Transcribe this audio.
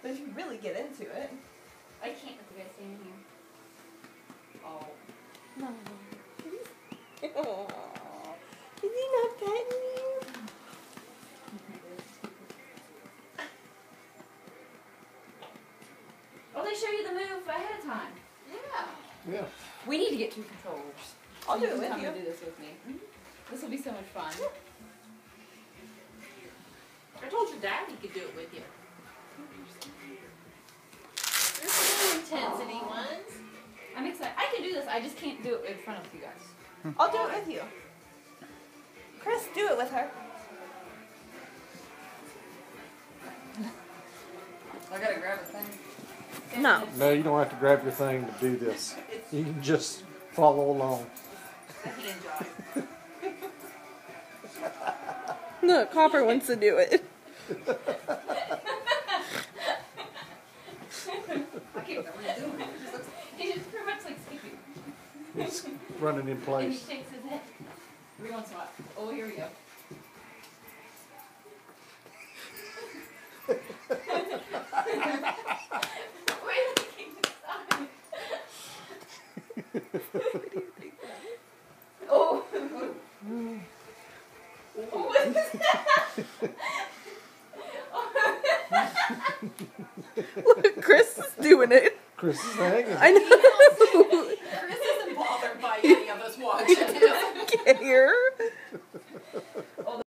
But if you really get into it. I can't with you guys standing here. Oh. No. Aww. Is he not petting you? Oh, they show you the move ahead of time. Yeah. We need to get two controllers. I'll do it can with come you. and do this with me. This will be so much fun. I told your dad he could do it with you. There's some intensity ones. I'm excited. I can do this. I just can't do it in front of you guys. I'll do it with you. Chris, do it with her. I gotta grab a thing. No. No, you don't have to grab your thing to do this. You can just follow along. The hand job. Look, Copper wants to do it. I can't remember what he's doing. He's just pretty much like Skippy. It's running in And he place. shakes his head. Every once in a while. Oh, here we go. Wait, look, he just stopped. Oh. What is that? Look, Chris is doing it. Chris is hanging. I know.